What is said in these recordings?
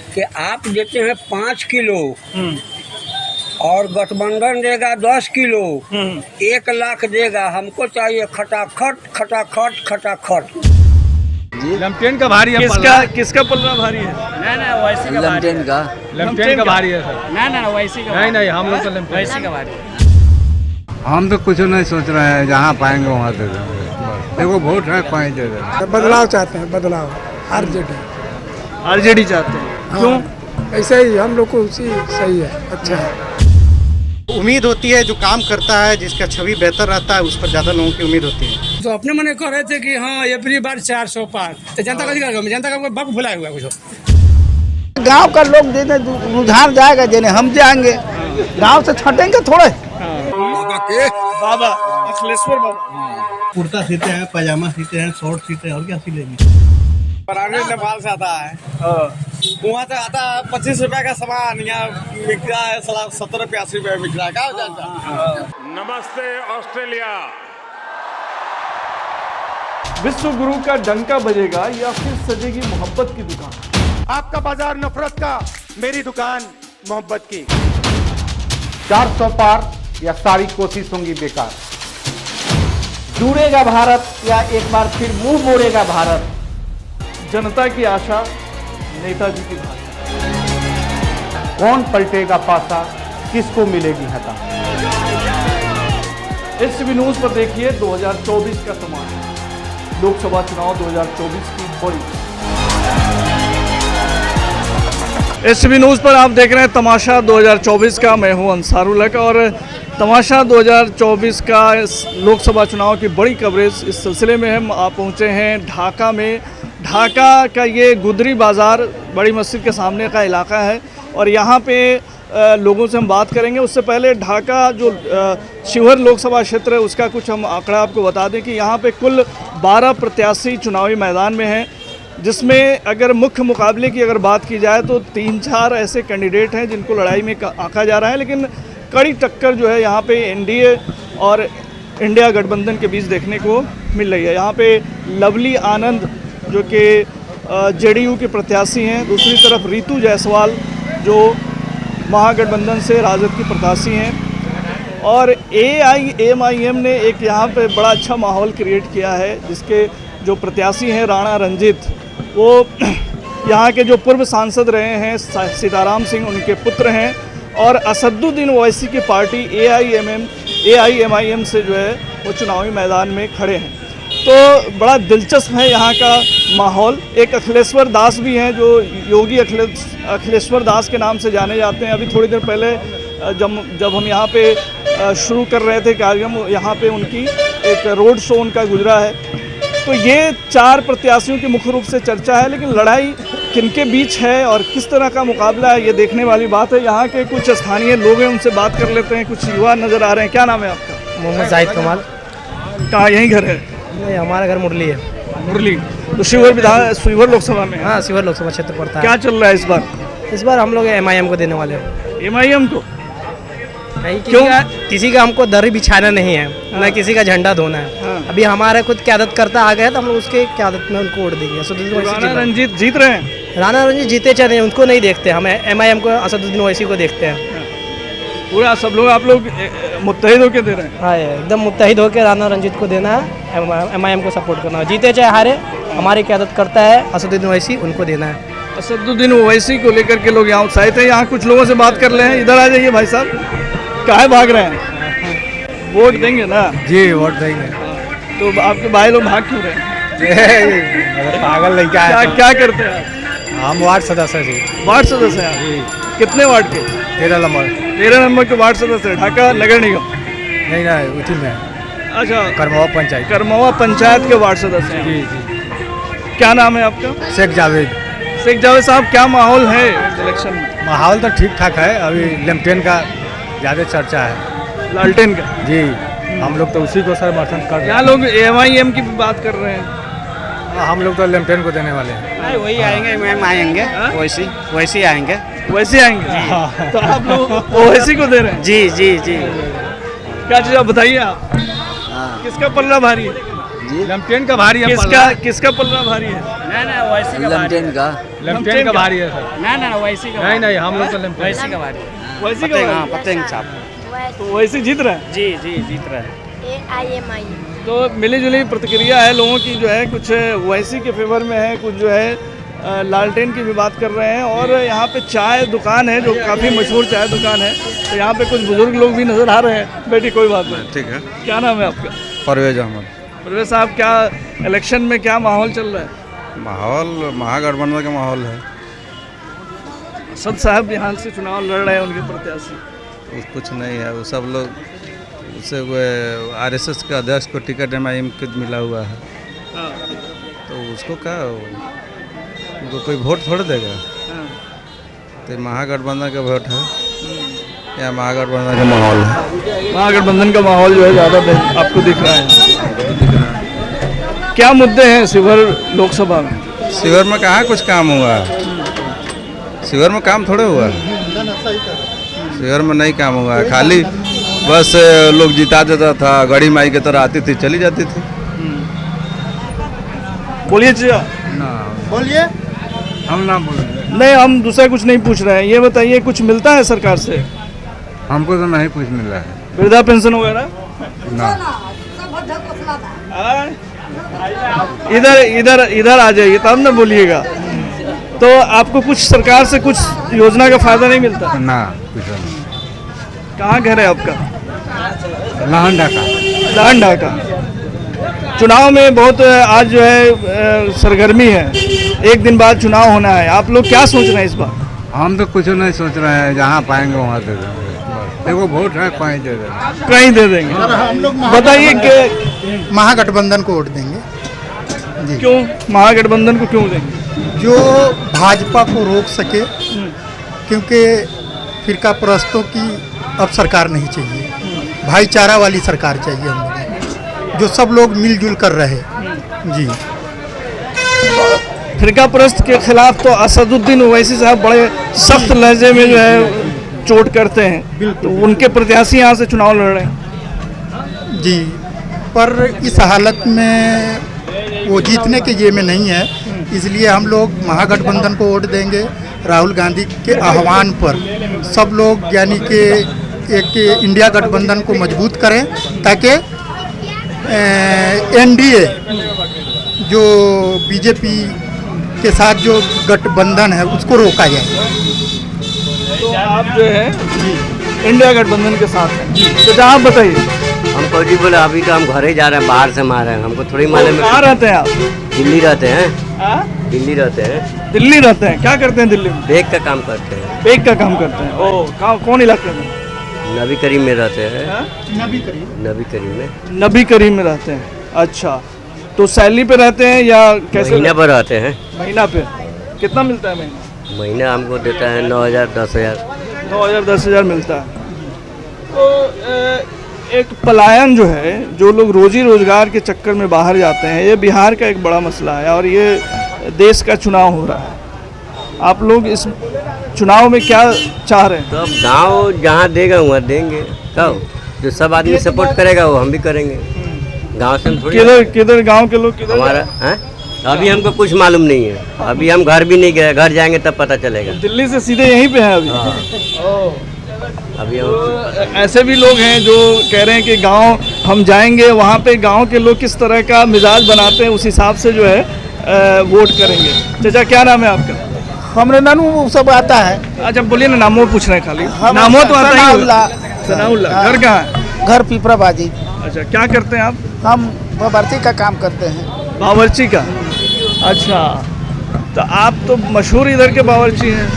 कि आप देते हैं 5 किलो और गठबंधन देगा 10 किलो, 1 लाख देगा। हमको चाहिए खटाखट खटाखट खटाखट। लमटेन का भारी है। किसका पल्ला भारी है? ना वैसी का लमटेन का भारी है सर। ना वैसी का नहीं हम लोग तो वैसी का भारी। हम तो कुछ नहीं सोच रहे हैं, जहाँ पाएंगे वहाँ दे देंगे। देखो वोट है, कहीं दे देंगे। बदलाव चाहते हैं, बदलाव। आरजेडी चाहते हैं। क्यों? ऐसा ही हम लोग को उसी सही है, अच्छा है। उम्मीद होती है जो काम करता है, जिसका छवि बेहतर रहता है, उस पर ज़्यादा लोगों की उम्मीद होती है। तो अपने मन कह रहे थे कि हाँ एवरी बार 400 पार, तो जनता का अधिकार, जनता का बक भुलाया हुआ कुछ। गांव का लोग देने रुझान जाएगा, देने हम जाएंगे, गांव से छटेंगे थोड़े। बाबा अखिलेश्वर बाबा कुर्ता सीते हैं, पैजामा सीते हैं, शॉर्ट सीते हैं, और क्या सिलेंगे। नेपाल से आता है, वहाँ से आता है 25 रुपया का सामान, यहाँ बिक रहा है 70-80 रुपया बिक रहा है। क्या जानता है? नमस्ते ऑस्ट्रेलिया। विश्व गुरु का डंका बजेगा या फिर सजेगी मोहब्बत की दुकान? आपका बाजार नफरत का, मेरी दुकान मोहब्बत की। 400 पार या सारी कोशिश होंगी बेकार। जुड़ेगा भारत या एक बार फिर मुंह मोड़ेगा भारत? जनता की आशा, नेताजी की भाषा। कौन पलटेगा पासा, किसको मिलेगी हता? एसटीवी न्यूज पर देखिए 2024 का तमाशा, लोकसभा चुनाव 2024 की बड़ी। एसटीवी न्यूज पर आप देख रहे हैं तमाशा 2024 का। मैं हूं अंसारुल हक और तमाशा 2024 का लोकसभा चुनाव की बड़ी कवरेज इस सिलसिले में हम आप पहुंचे हैं ढाका में। ढाका का ये गुदरी बाज़ार बड़ी मस्जिद के सामने का इलाका है और यहाँ पे लोगों से हम बात करेंगे। उससे पहले ढाका जो शिवहर लोकसभा क्षेत्र है उसका कुछ हम आंकड़ा आपको बता दें कि यहाँ पे कुल 12 प्रत्याशी चुनावी मैदान में हैं, जिसमें अगर मुख्य मुकाबले की अगर बात की जाए तो 3-4 ऐसे कैंडिडेट हैं जिनको लड़ाई में आंका जा रहा है। लेकिन कड़ी टक्कर जो है यहाँ पे एनडीए और इंडिया गठबंधन के बीच देखने को मिल रही है। यहाँ पे लवली आनंद जो कि जेडीयू के प्रत्याशी हैं, दूसरी तरफ रितु जायसवाल जो महागठबंधन से राजद की प्रत्याशी हैं और AIMIM ने एक यहाँ पे बड़ा अच्छा माहौल क्रिएट किया है, जिसके जो प्रत्याशी हैं राणा रंजीत, वो यहाँ के जो पूर्व सांसद रहे हैं सीताराम सिंह उनके पुत्र हैं और असदुद्दीन ओवैसी की पार्टी AIMIM से जो है वो चुनावी मैदान में खड़े हैं। तो बड़ा दिलचस्प है यहाँ का माहौल। एक अखिलेश्वर दास भी हैं जो योगी अखिलेश्वर दास के नाम से जाने जाते हैं। अभी थोड़ी देर पहले जब हम यहाँ पे शुरू कर रहे थे कार्यक्रम, यहाँ पे उनकी एक रोड शो उनका गुजरा है। तो ये 4 प्रत्याशियों की मुख्य रूप से चर्चा है, लेकिन लड़ाई किनके बीच है और किस तरह का मुकाबला है ये देखने वाली बात है। यहाँ के कुछ स्थानीय लोग हैं, उनसे बात कर लेते हैं। कुछ युवा नज़र आ रहे हैं। क्या नाम है आपका? मोहम्मद जाहिद कमाल। कहाँ? यहीं घर है? नहीं, हमारा घर मुरली है। मुरली तो शिवहर लोकसभा में? हाँ, शिवहर लोकसभा क्षेत्र पड़ता है। क्या चल रहा है इस बार? इस बार हम लोग MIM को देने वाले हैं। MIM को? क्यों? किसी का हमको दर बिछाना नहीं है, न किसी का झंडा धोना है। अभी हमारा खुद क्यादत करता आ गया तो हम लोग उसके क्यादत में उनको वोट देंगे। राणा रंजीत जीत रहे हैं? राणा रंजीत जीते चले, उनको नहीं देखते, हमें MIM को, असदुद्दीन ओवैसी को देखते हैं। पूरा सब लोग आप लोग मुत्तहिद होकर दे रहे हैं? हाँ, एकदम मुत्तहिद होकर राणा रंजीत को देना है, MIM को सपोर्ट करना है। जीते चाहे हारे, हमारी क्यादत करता है असदुद्दीन ओवैसी, उनको देना है। असदुद्दीन ओवैसी को लेकर के लोग यहाँ उत्साहित हैं। यहाँ कुछ लोगों से बात कर रहे हैं। इधर आ जाइए भाई साहब। काहे भाग रहे हैं? वोट देंगे ना? जी वोट देंगे। तो आपके भाई लोग भाग क्यों रहे हैं? पागल लड़का है। क्या करते हैं? हम वार्ड सदस्य जी। वार्ड सदस्य हैं? कितने वार्ड के? 13 नंबर। 13 नंबर के वार्ड सदस्य ढाका नगर निगम? नहीं उसी में। अच्छा, करमवा पंचायत के वार्ड सदस्य हैं। जी। क्या नाम है आपका? शेख जावेद साहब, क्या माहौल है इलेक्शन में? माहौल तो ठीक ठाक है। अभी लमटेन का ज़्यादा चर्चा है। लालटेन का? जी, हम लोग तो उसी को समर्थन कर रहे हैं। यहाँ लोग MIM की भी बात कर रहे हैं। हम लोग तो लमटेन को देने वाले हैं। वही आएंगे, MIM आएंगे, वैसे आएंगे। वैसे आएंगे? तो आप लोग ओवैसी को दे रहे हैं? जी जी जी। क्या चीज़ आप बताइए आप? किसका पल्ला भारी है? जी लमटेन का भारी है। किसका पल्ला भारी है? ना वैसी का लमटेन का। लेफ्टिनेंट का भारी है सर। ना वैसी का नहीं हम लोग तो वैसी का भारी वैसी का पतंग छाप तो वैसे जीत रहा है। जी जीत रहा है। AIMI तो मिली जुली प्रतिक्रिया है लोगों की, जो है कुछ वैसी के फेवर में है, कुछ जो है लालटेन की भी बात कर रहे हैं। और यहाँ पे चाय दुकान है जो काफ़ी मशहूर चाय दुकान है, तो यहाँ पे कुछ बुजुर्ग लोग भी नज़र आ रहे हैं। बेटी कोई बात नहीं, ठीक है। क्या नाम है आपका? परवेज अहमद। परवेज साहब, क्या इलेक्शन में क्या माहौल चल रहा है? माहौल महागठबंधन का माहौल है। असद साहब यहाँ से चुनाव लड़ रहे हैं, उनके प्रत्याशी। कुछ नहीं है, वो सब लोग उसे RSS के अध्यक्ष को टिकट MIM के मिला हुआ है, तो उसको क्या उनको कोई वोट थोड़ा देगा। तो महागठबंधन का वोट है या महागठबंधन का माहौल है? महागठबंधन का माहौल जो है ज़्यादा आपको दिख रहा है। क्या मुद्दे हैं शिवहर लोकसभा में? शिवहर में कहाँ कुछ काम हुआ है? शिवहर में काम थोड़े हुआ है, शिवहर में नहीं काम हुआ है। खाली बस लोग जिता देता था, गड़ी माई की तरह आती थी चली जाती थी। बोलिए जी। बोलिए, हम ना बोलेंगे। नहीं, हम दूसरा कुछ नहीं पूछ रहे हैं। ये बताइए, कुछ मिलता है सरकार से? हमको तो नहीं कुछ मिल रहा है। वृद्धा पेंशन वगैरह? ना। इधर आ जाइए तब ना बोलिएगा। तो आपको कुछ सरकार से कुछ योजना का फायदा नहीं मिलता? ना, कुछ नहीं। कहाँ घर है आपका? लाहन ढाका। लाहन ढाका। चुनाव में बहुत आज जो है सरगर्मी है, एक दिन बाद चुनाव होना है। आप लोग क्या सोच रहे हैं इस बार? हम तो कुछ नहीं सोच रहे हैं, जहाँ पाएंगे वहाँ दे देंगे। देखो वोट है, कहीं दे देंगे। कहीं दे देंगे। हम लोग बताइए कि महागठबंधन को वोट देंगे। क्यों महागठबंधन को क्यों देंगे? जो भाजपा को रोक सके, क्योंकि फिरका परस्तों की अब सरकार नहीं चाहिए, भाईचारा वाली सरकार चाहिए हम लोगों, जो सब लोग मिलजुल कर रहे। जी, फिरका परस्त के खिलाफ तो असदुद्दीन ओवैसी साहब बड़े सख्त लहजे में जो है चोट करते हैं, तो उनके प्रत्याशी यहाँ से चुनाव लड़ रहे हैं। जी, पर इस हालत में वो जीतने के ये में नहीं है, इसलिए हम लोग महागठबंधन को वोट देंगे। राहुल गांधी के आह्वान पर सब लोग यानी कि एक इंडिया गठबंधन को मजबूत करें, ताकि NDA जो बीजेपी के साथ जो गठबंधन है उसको रोका जाए। तो आप जो है इंडिया गठबंधन के साथ हैं। तो आप बताइए। हमको जी बोले अभी तो हम घर ही जा रहे हैं, बाहर से मार रहे हैं, हमको थोड़ी मालूम है। कहाँ रहते हैं आप? दिल्ली रहते हैं। दिल्ली रहते हैं। दिल्ली रहते हैं? क्या करते हैं दिल्ली में? बेग का काम करते हैं। बेग का काम करते हैं। ओ, कौन इलाके में? नबी करीम में रहते हैं। नबी करीम में। नबी करीम में रहते हैं। अच्छा, तो सैलरी पे रहते हैं या कैसे? महीना पर रहते हैं। महीना पे कितना मिलता है महीना? महीना हमको देता है 9,000 10,000। 9,000 10,000 मिलता है। तो एक पलायन जो है, जो लोग रोजी रोजगार के चक्कर में बाहर जाते हैं, ये बिहार का एक बड़ा मसला है और ये देश का चुनाव हो रहा है। आप लोग इस चुनाव में क्या चाह रहे हैं? तो अब गाँव जहाँ देगा वहाँ देंगे। कब जो सब आदमी सपोर्ट करेगा वो हम भी करेंगे। गाँव से हम थोड़ी किधर गाँव के लोग किधर? हमारा है अभी हमको कुछ मालूम नहीं है। अभी हम घर भी नहीं गए, घर जाएंगे तब पता चलेगा। दिल्ली से सीधे यहीं पे हैं अभी? अभी तो ऐसे भी लोग हैं जो कह रहे हैं कि गांव हम जाएंगे, वहाँ पे गांव के लोग किस तरह का मिजाज बनाते हैं उस हिसाब से जो है वोट करेंगे। चाचा, क्या नाम है आपका? हमरे नानू वो सब आता है। अच्छा, बोलिए ना, नामों पूछ रहे हैं खाली। नामों तो आता ही होगा। सनाउल्लाह। घर कहाँ है? घर पिपराबाजी। अच्छा, क्या करते हैं आप? हम बावर्ची का काम करते हैं। बावर्ची का? अच्छा, तो आप तो मशहूर इधर के बावर्ची हैं।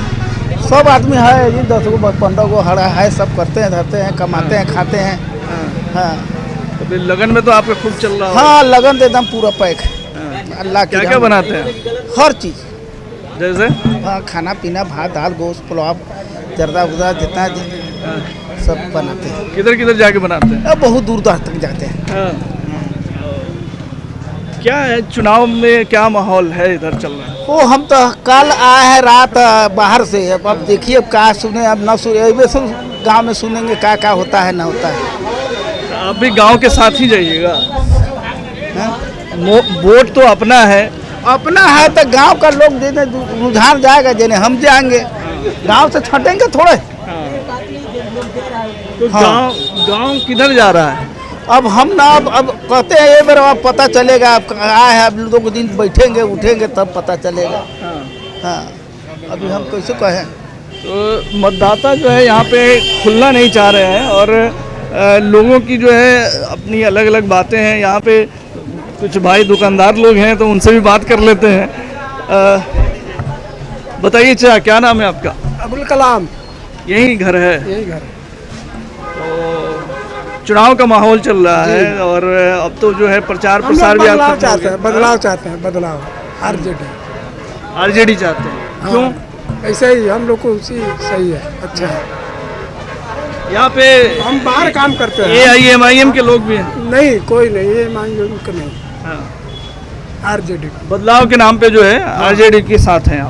सब आदमी है जी, 10 गो 15 गो हरा है, सब करते हैं, धरते हैं, कमाते हैं, खाते हैं। हाँ, तो लगन में तो आपका खूब चल रहा है। हाँ, लगन तो एकदम पूरा पैक। अल्लाह क्या क्या बनाते हैं? हर चीज़, जैसे हाँ, खाना पीना, भात दाल गोश्त पुलाव जर्दा उर्दा जितना सब बनाते हैं। किधर किधर जाके बनाते हैं? बहुत दूर दूर तक जाते हैं। क्या है चुनाव में, क्या माहौल है इधर चल रहा है? वो हम तो कल आए हैं रात बाहर से, अब देखिए अब क्या सुने, अब ना सुने, गांव में सुनेंगे क्या क्या होता है ना होता है। आप भी गांव के साथ ही जाइएगा। वोट तो अपना है, अपना है तो गांव का लोग देने रुझान जाएगा, जेने हम जाएंगे, गांव से छटेंगे थोड़े। तो हाँ। गांव किधर जा रहा है? अब हम ना अब कहते हैं ये मेरा अब पता चलेगा, अब आए हैं, अब 2 दिन बैठेंगे उठेंगे तब पता चलेगा। हाँ, अभी हम कैसे कहें। तो मतदाता जो है यहाँ पे खुलना नहीं चाह रहे हैं और लोगों की जो है अपनी अलग अलग बातें हैं। यहाँ पे कुछ भाई दुकानदार लोग हैं तो उनसे भी बात कर लेते हैं। बताइए चाचा, क्या नाम है आपका? अबुल कलाम। यही घर है? यही घर। तो चुनाव का माहौल चल रहा है और अब तो जो है प्रचार प्रसार भी बदलाव चाहते हैं, बदलाव चाहते हैं, बदलाव। आरजेडी चाहते हैं। क्यों? ऐसे ही हम लोग को उसी सही है, अच्छा है। यहाँ पे हम बाहर काम करते हैं। AIMIM के लोग भी हैं? नहीं, कोई नहीं, ये AIMIM का नहीं, हाँ। आरजेडी। बदलाव के नाम पे जो है आरजेडी के साथ हैं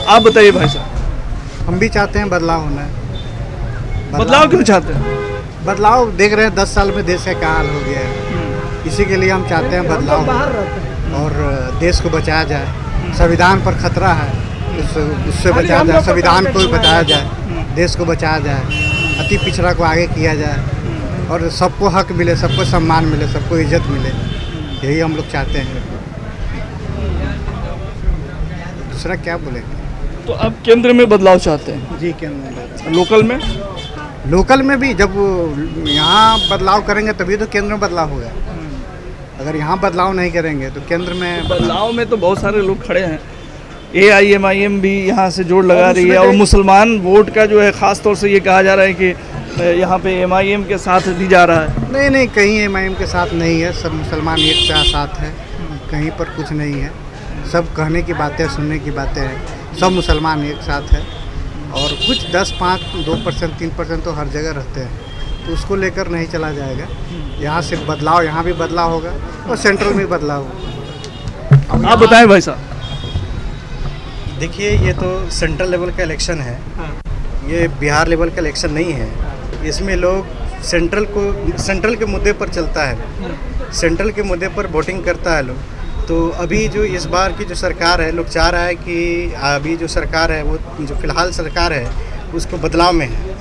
आप बताइए भाई साहब। हम भी चाहते हैं बदलाव होना है। बदलाव क्यों चाहते हैं? बदलाव देख रहे हैं 10 साल में देश का क्या हाल हो गया है, इसी के लिए हम चाहते हैं बदलाव और देश को बचाया जाए। संविधान पर खतरा है, उससे बचाया जाए, संविधान को बचाया जाए, देश को बचाया जाए, अति पिछड़ा को आगे किया जाए और सबको हक मिले, सबको सम्मान मिले, सबको इज्जत मिले, यही हम लोग चाहते हैं। दूसरा क्या बोलेंगे? तो अब केंद्र में बदलाव चाहते हैं? जी, केंद्र में। लोकल में भी जब यहाँ बदलाव करेंगे तभी तो केंद्र में बदलाव होगा। अगर यहाँ बदलाव नहीं करेंगे तो केंद्र में बदलाव में तो बहुत सारे लोग खड़े हैं। AIMIM भी यहाँ से जोड़ लगा रही है और मुसलमान वोट का जो है ख़ास तौर से ये कहा जा रहा है कि यहाँ पे MIM के साथ दी जा रहा है। नहीं, कहीं MIM के साथ नहीं है, सब मुसलमान एक साथ है, कहीं पर कुछ नहीं है। सब कहने की बातें, सुनने की बातें हैं, सब मुसलमान एक साथ है और कुछ 10, 5, 2%, 3% तो हर जगह रहते हैं, तो उसको लेकर नहीं चला जाएगा। यहाँ से बदलाव, यहाँ भी बदलाव होगा और सेंट्रल में बदलाव होगा। आप बताएं भाई साहब। देखिए, ये तो सेंट्रल लेवल का इलेक्शन है, ये बिहार लेवल का इलेक्शन नहीं है। इसमें लोग सेंट्रल के मुद्दे पर चलता है, सेंट्रल के मुद्दे पर वोटिंग करता है लोग। तो अभी जो इस बार की जो सरकार है, लोग चाह रहा है कि अभी जो सरकार है वो जो फिलहाल सरकार है उसको बदलाव में है।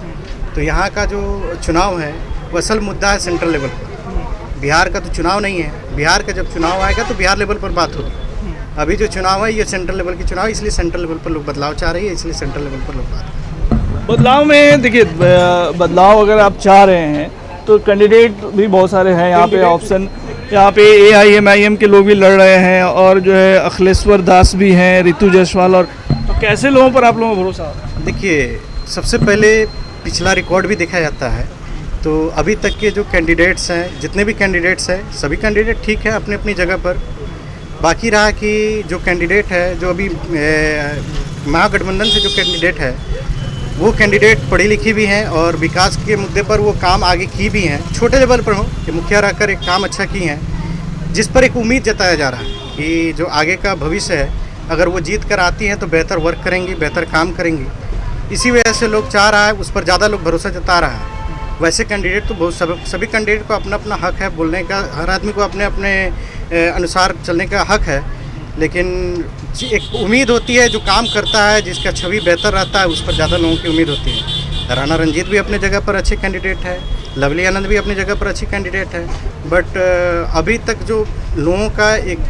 तो यहाँ का जो चुनाव है वो असल मुद्दा है सेंट्रल लेवल पर। बिहार का तो चुनाव नहीं है, बिहार का जब चुनाव आएगा तो बिहार लेवल पर बात होगी। अभी जो चुनाव है ये सेंट्रल लेवल की चुनाव है, इसलिए सेंट्रल लेवल पर लोग बदलाव चाह रहे हैं, इसलिए सेंट्रल लेवल पर लोग बात। बदलाव में देखिए, बदलाव अगर आप चाह रहे हैं तो कैंडिडेट भी बहुत सारे हैं यहाँ पे ऑप्शन। यहाँ पे AIMIM के लोग भी लड़ रहे हैं और जो है अखिलेश्वर दास भी हैं, रितु जायसवाल। और तो कैसे लोगों पर आप लोगों को भरोसा? देखिए, सबसे पहले पिछला रिकॉर्ड भी देखा जाता है। तो अभी तक के जो कैंडिडेट्स हैं, जितने भी कैंडिडेट्स हैं, सभी कैंडिडेट ठीक है अपनी अपनी जगह पर। बाकी रहा कि जो कैंडिडेट है, जो अभी महागठबंधन से जो कैंडिडेट है, वो कैंडिडेट पढ़ी लिखी भी हैं और विकास के मुद्दे पर वो काम आगे की भी हैं, छोटे लेवल पर हो कि मुखिया रहकर एक काम अच्छा की हैं, जिस पर एक उम्मीद जताया जा रहा है कि जो आगे का भविष्य है, अगर वो जीत कर आती हैं तो बेहतर वर्क करेंगी, बेहतर काम करेंगी। इसी वजह से लोग चाह रहा है, उस पर ज़्यादा लोग भरोसा जता रहा है। वैसे कैंडिडेट तो बहुत सभी कैंडिडेट को अपना अपना हक है बोलने का, हर आदमी को अपने अपने अनुसार चलने का हक है, लेकिन एक उम्मीद होती है जो काम करता है, जिसका छवि बेहतर रहता है, उस पर ज़्यादा लोगों की उम्मीद होती है। राणा रंजीत भी अपने जगह पर अच्छे कैंडिडेट है, लवली आनंद भी अपनी जगह पर अच्छी कैंडिडेट है, बट अभी तक जो लोगों का एक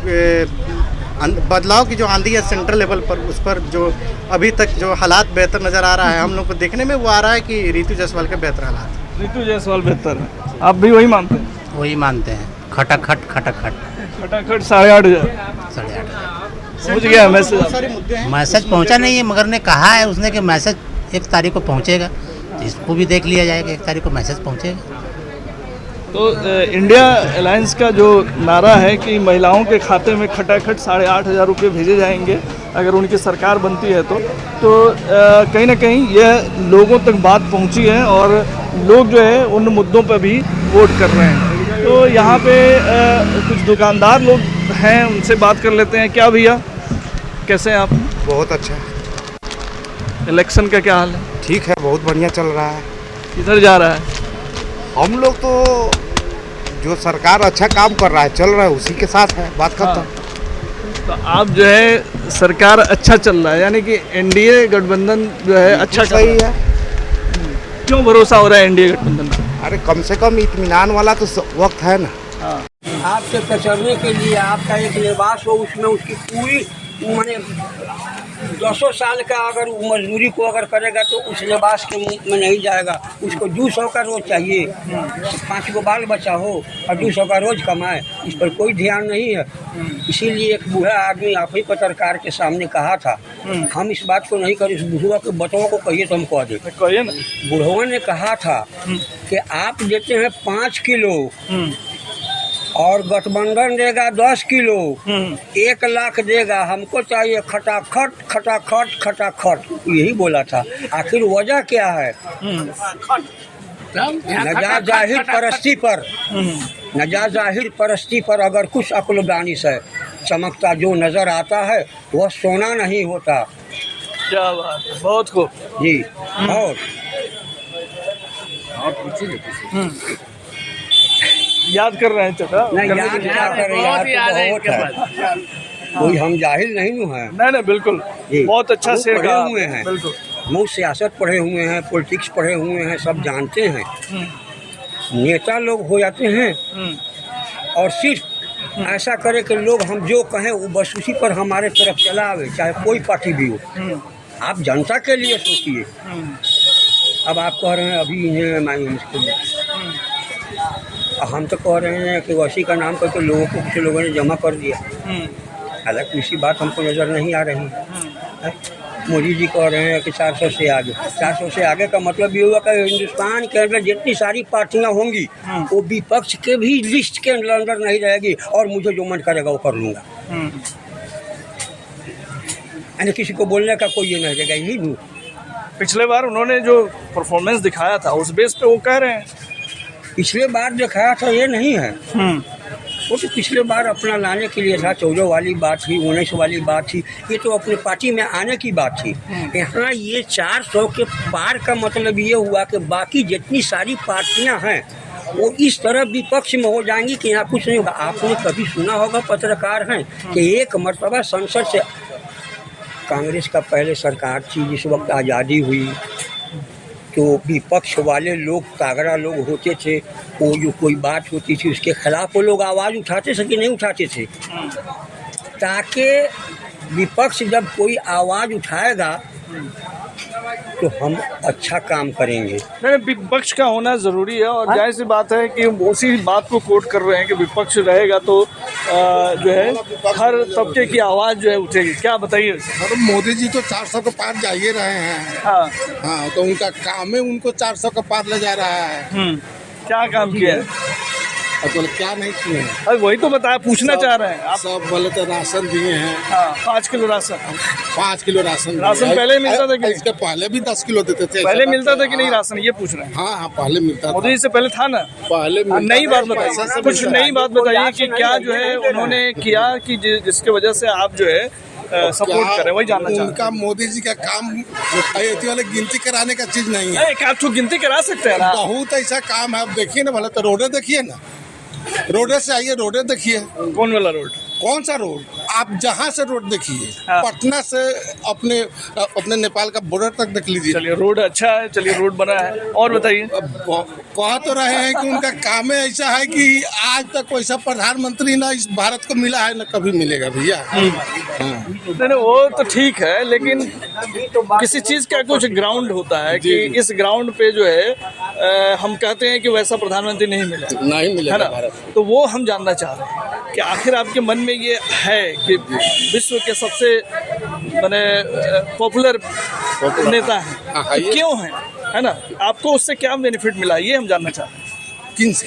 बदलाव की जो आंधी है सेंट्रल लेवल पर, उस पर जो अभी तक जो हालात बेहतर नज़र आ रहा है, हम लोग को देखने में वो आ रहा है कि रितु जायसवाल के बेहतर हालात। रितु जायसवाल बेहतर है, आप भी वही मानते हैं? वही मानते हैं। खटाखट 8,500। पहुँच गया मैसेज पहुंचा नहीं है, मगर ने कहा है उसने कि मैसेज 1 तारीख को पहुंचेगा, तो इसको भी देख लिया जाएगा, 1 तारीख को मैसेज पहुंचेगा। तो इंडिया अलायंस का जो नारा है कि महिलाओं के खाते में खटाखट 8,500 रुपये भेजे जाएंगे अगर उनकी सरकार बनती है तो कहीं ना कहीं यह लोगों तक बात पहुंची है और लोग जो है उन मुद्दों पर भी वोट कर रहे हैं। तो यहाँ पे कुछ दुकानदार लोग हैं, उनसे बात कर लेते हैं। क्या भैया, कैसे हैं आप? बहुत अच्छा। इलेक्शन का क्या हाल है? ठीक है, बहुत बढ़िया चल रहा है। किधर जा रहा है? हम लोग तो जो सरकार अच्छा काम कर रहा है, चल रहा है, उसी के साथ है, बात करता। तो आप जो है सरकार अच्छा चल रहा है, यानी कि एनडीए गठबंधन जो है अच्छा सही है। क्यों भरोसा हो रहा है एनडीए गठबंधन पर? अरे कम से कम इत्मीनान वाला तो वक्त है ना। आपके कचरने के लिए आपका एक लिबास हो, उसमें उसकी पूरी माने 200 साल का अगर मजदूरी को अगर करेगा तो उस लिबास के मुंह में नहीं जाएगा। उसको 200 का रोज चाहिए, 5 गो बाल बच्चा हो और 200 का रोज कमाए, इस पर कोई ध्यान नहीं है। इसीलिए एक बूढ़ा आदमी आप ही पत्रकार के सामने कहा था, हम इस बात को नहीं करें, इस बूढ़ा के बच्चों को कहिए तो हम कह दें। कहिए ना। बूढ़ों ने कहा था कि आप देते हैं 5 किलो और गठबंधन देगा 10 किलो, 1 लाख देगा, हमको चाहिए खटाखट खटाखट खटाखट, यही बोला था। आखिर वजह क्या है? नजाहिर परस्ती पर, नजाहिर परस्ती पर अगर कुछ अक्लदानी से चमकता जो नजर आता है वह सोना नहीं होता। क्या बात है, बहुत खूब जी। और याद कर रहे हैं चाचा? नहीं याद क्या करें, याद तो बहुत है, कोई हम जाहिल नहीं हूँ हैं। नहीं बिल्कुल, बहुत अच्छा शेर पढ़े कहा हुए हैं, बिल्कुल। बहुत सियासत पढ़े हुए हैं, पॉलिटिक्स पढ़े हुए हैं, सब जानते हैं। नेता लोग हो जाते हैं और सिर्फ ऐसा करे कि लोग हम जो कहें वो बस उसी पर हमारे तरफ चला आवे, चाहे कोई पार्टी भी हो। आप जनता के लिए सोचिए। अब आप कह रहे हैं अभी इन्हें हम तो कह रहे हैं कि वसी का नाम करके लोगों को कुछ लोगों ने जमा कर दिया, हालांकि इसी बात हमको नज़र नहीं आ रही है। मोदी जी कह रहे हैं कि 400 से आगे, 400 से आगे का मतलब ये हुआ कि हिंदुस्तान के अंदर जितनी सारी पार्टियां होंगी वो विपक्ष के भी लिस्ट के अंदर नहीं रहेगी और मुझे जो मन करेगा वो कर लूँगा। यानी किसी को बोलने का कोई ये नहीं रहेगा। यही नहीं, पिछले बार उन्होंने जो परफॉर्मेंस दिखाया था उस बेस पे वो कह रहे हैं पिछले बार दिखाया था ये नहीं है। वो तो पिछले बार अपना लाने के लिए था, 14 वाली बात थी, 19 वाली बात थी, ये तो अपनी पार्टी में आने की बात थी। यहाँ ये 400 के पार का मतलब ये हुआ कि बाकी जितनी सारी पार्टियां हैं वो इस तरह विपक्ष में हो जाएंगी कि यहाँ कुछ नहीं होगा। आपने कभी सुना होगा, पत्रकार हैं, कि एक मरतबा संसद से, कांग्रेस का पहले सरकार थी जिस वक्त आज़ादी हुई तो विपक्ष वाले लोग तागड़ा लोग होते थे, वो जो कोई बात होती थी उसके खिलाफ वो लोग आवाज़ उठाते थे कि नहीं उठाते थे, ताकि विपक्ष जब कोई आवाज़ उठाएगा तो हम अच्छा काम करेंगे। नहीं, विपक्ष का होना ज़रूरी है और जाहिर सी बात है कि उसी बात को कोट कर रहे हैं कि विपक्ष रहेगा तो जो है हर तबके की आवाज़ जो है उठेगी। क्या बताइए? मोदी जी तो 400 के पार जा ही रहे हैं। हाँ, तो उनका काम है उनको 400 के पार ले जा रहा है। क्या काम किया है? तो क्या नहीं किए हैं? अरे वही तो बताया, पूछना चाह रहे हैं आप। सब बोले तो राशन दिए हैं। हाँ, 5 किलो राशन। 5 किलो राशन पहले मिलता था कि इसके पहले भी 10 किलो देते थे। पहले मिलता था कि नहीं राशन, ये पूछ रहे हैं? हाँ, पहले मिलता था। मोदी जी से पहले था ना? पहले नई बात बताइए, कुछ नई बात बताइए कि क्या जो है उन्होंने किया कि जिसके वजह से आप जो है सपोर्ट करें, वही जानना चाहते उनका मोदी जी का काम अयोध्या वाले गिनती कराने का चीज नहीं है। एक आप तो गिनती करा सकते हैं ना? बहुत ऐसा काम है, आप देखिए ना, भले तो रोडे देखिए ना, रोडे से आइए, रोडे देखिए। कौन वाला रोड? कौन सा रोड? आप जहाँ से रोड देखिए, पटना से अपने नेपाल का बॉर्डर तक देख लीजिए। चलिए रोड अच्छा है, चलिए रोड बना है। और बताइए। कह तो रहे हैं कि उनका काम ऐसा है कि आज तक कोई सा प्रधानमंत्री ना इस भारत को मिला है ना कभी मिलेगा भैया। नहीं, वो तो ठीक है, लेकिन किसी चीज़ का कुछ ग्राउंड होता है कि इस ग्राउंड पे जो है हम कहते हैं कि वैसा प्रधानमंत्री नहीं मिला, है ना? तो वो हम जानना चाह रहे हैं कि आखिर आपके मन में ये है कि विश्व के सबसे माने पॉपुलर नेता हैं, तो क्यों हैं, है ना? आपको उससे क्या बेनिफिट मिला, ये हम जानना चाहते हैं। किन से?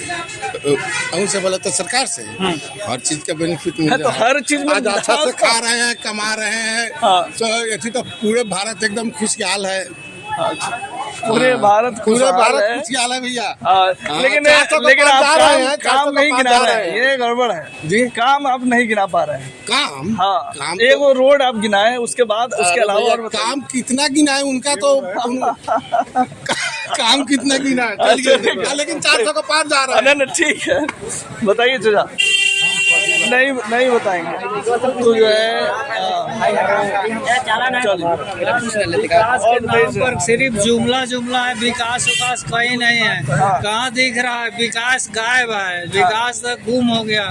उनसे बोला तो सरकार से हर चीज का बेनिफिट मिल रहा है। तो हर चीज में अच्छा से खा रहे हैं, कमा रहे हैं। तो पूरे भारत एकदम खुशहाल है। पूरे भारत खुशहाल है भैया। लेकिन आप काम नहीं गिना रहे हैं, ये गड़बड़ है जी। काम आप नहीं गिना पा रहे हैं। काम? हाँ, एक वो रोड आप गिनाए, उसके बाद उसके अलावा और काम कितना गिनाए उनका तो काम कितना गिना है, लेकिन 400 का पार जा रहा है। ठीक है, बताइए चाचा। नहीं बताएंगे तो जो है पर सिर्फ जुमला जुमला है, विकास विकास कहीं नहीं है। कहाँ दिख रहा है विकास? गायब है, विकास तो गुम हो गया।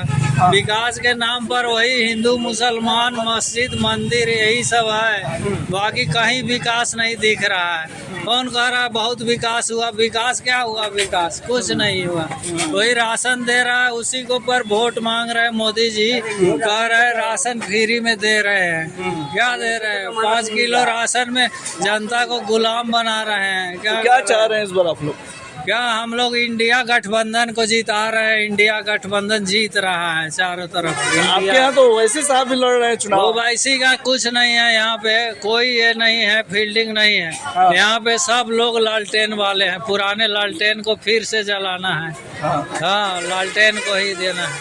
विकास के नाम पर वही हिंदू मुसलमान मस्जिद मंदिर यही सब है, बाकी कहीं विकास नहीं दिख रहा है। कौन कह रहा है बहुत विकास हुआ? विकास क्या हुआ? विकास कुछ नहीं हुआ। वही राशन दे रहा है, उसी को पर वोट मांग रहे हैं। मोदी जी कह रहे हैं राशन फ्री में दे रहे हैं, क्या दे रहे हैं? 5 किलो राशन में जनता को गुलाम बना रहे हैं। क्या चाह रहे हैं इस बार आप लोग? क्या हम लोग इंडिया गठबंधन को जिता रहे हैं। इंडिया गठबंधन जीत रहा है चारों तरफ। आपके यहाँ तो वैसे साहब भी लड़ रहे हैं चुनाव। वैसी का कुछ नहीं है यहाँ पे, कोई ये नहीं है, फील्डिंग नहीं है। यहाँ पे सब लोग लालटेन वाले हैं। पुराने लालटेन को फिर से जलाना है। हाँ, लालटेन को ही देना है।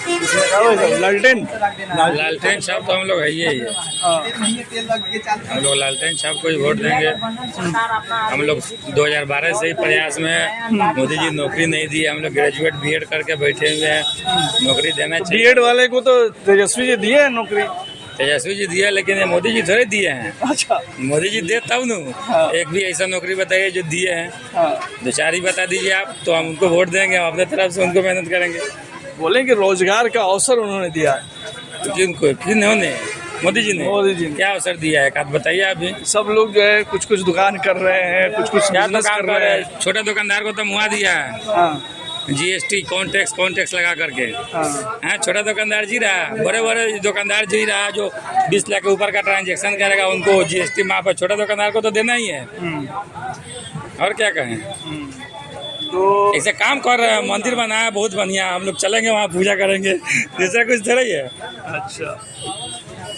लालटेन साहब तो हम लोग है ही है। हम लोग लालटेन साहब को ही वोट देंगे। हम लोग 2012 से ही प्रयास में, मोदी जी नौकरी नहीं दी। हम लोग ग्रेजुएट बीएड करके बैठे हुए हैं, नौकरी देना चाहिए। बीएड वाले को तो तेजस्वी जी दिए है नौकरी। तेजस्वी जी दिया, लेकिन ये मोदी जी थोड़े दिए हैं। अच्छा, मोदी जी दे तब न। एक भी ऐसा नौकरी बताइए जो दिए हैं। 2-4 ही बता दीजिए आप, तो हम उनको वोट देंगे। हम अपने तरफ से उनको मेहनत करेंगे। बोले कि रोजगार का अवसर उन्होंने दिया है। जिनको किन्होंने? मोदी जी ने क्या अवसर दिया है? आप बताइए। अभी सब लोग जो है कुछ कुछ दुकान कर रहे हैं, कुछ कुछ बिजनेस कर रहे हैं। छोटे दुकानदार को तो मुआ दिया है। जीएसटी कॉन्टेक्स लगा करके। हाँ, छोटा दुकानदार जी रहा, बड़े बड़े दुकानदार जी रहा जो 20 लाख के ऊपर का ट्रांजैक्शन करेगा, उनको जीएसटी माफ है। छोटा दुकानदार को तो देना ही है। और क्या कहें? तो ऐसे काम कर रहे हैं। मंदिर बनाया बहुत बढ़िया, हम लोग चलेंगे वहाँ पूजा करेंगे। जैसा कुछ थोड़ा ही है। अच्छा,